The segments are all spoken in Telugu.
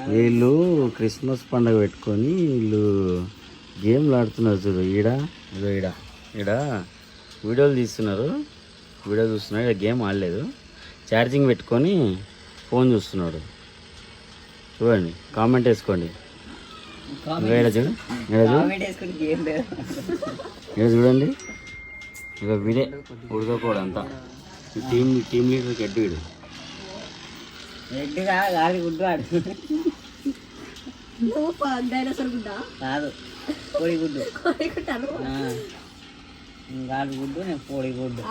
వీళ్ళు క్రిస్మస్ పండుగ పెట్టుకొని వీళ్ళు గేమ్లు ఆడుతున్నారు చూడు. ఈడ వీడియోలు తీస్తున్నారు, వీడియో చూస్తున్నారు. ఇక్కడ గేమ్ ఆడలేదు, ఛార్జింగ్ పెట్టుకొని ఫోన్ చూస్తున్నాడు. చూడండి, కామెంట్ వేసుకోండి. చూడండి, ఇక వీడే ఉడకపోవడం అంతా. టీమ్ లీడర్కి ఎడ్డు వీడు. కాదు, కోడిగుడ్డు. గాలి గుడ్డు, నేను కోడిగుడ్డు.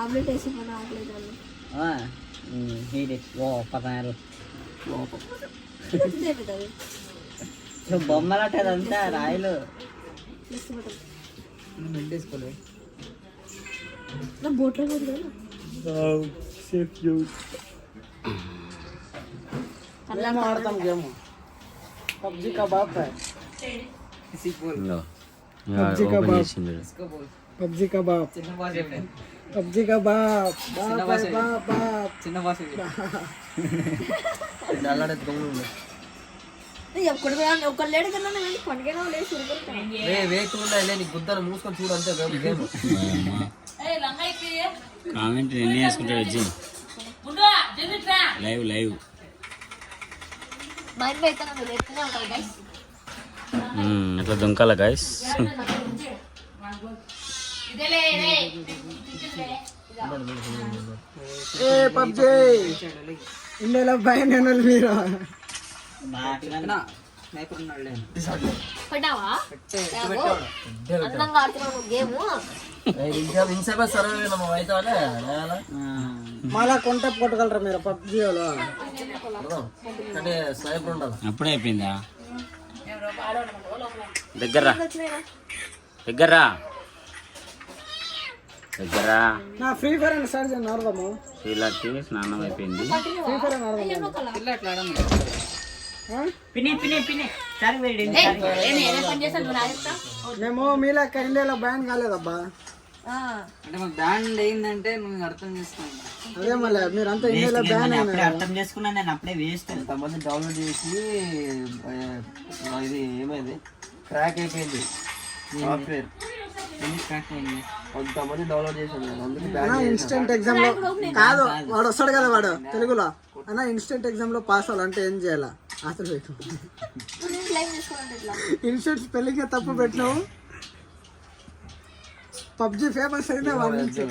బొమ్మలటదంతా రాయలు. ఆడతాం గేమ్. పబ్జీ కా బాప్ है, పబ్జీ కా బాప్, పబ్జీ కా బాప్, పబ్జీ కా బాప్, చిన్న బాస్ గుద్దలు మూసుకొని చూడంతే. కామెంట్ ఎన్ని వేసుకుంటాడు వచ్చి లైవ్ అట్లా దుంకాల గైస్. పబ్జీ ఇండియాలో భయం మీరు మళ్ళా కొంట కొట్టగలరా మీరు పబ్జీలో? అప్పుడే అయిపోయిందా? దగ్గర నా ఫ్రీ ఫైర్ అని స్టార్ట్ చేయండి. ఆడదాము. స్నానం అయిపోయింది. ఫ్రీ ఫైర్ అని ఆడదాము. మేము మీలెక్క ఇండియాలో బ్యాన్ కాలేదబ్బా. అంటే మాకు బ్యాన్ అయిందంటే నువ్వు అర్థం చేసుకున్నాను. అదే మళ్ళీ మీరంతా ఇండియాలో బ్యాన్ అయినా అర్థం చేసుకున్నా. నేను అప్పుడే వేస్ట్ కొంతమంది డౌన్లోడ్ చేసి ఇది ఏమైంది, క్రాక్ అయిపోయింది సాఫ్ట్వేర్. కొంతమంది డౌన్లోడ్ చేసాను. ఇన్స్టెంట్ ఎగ్జామ్ లో కాదు, వాడు వస్తాడు కదా వాడు తెలుగులో. అన్న ఇన్స్టెంట్ ఎగ్జామ్ లో పాస్ అవ్వాలంటే ఏం చేయాలా? అసలు ఇన్స్టెంట్ స్పెల్లింగ్ తప్పు పెట్టినావు. పబ్జీ ఫేమస్ అయితే వాళ్ళ నుంచి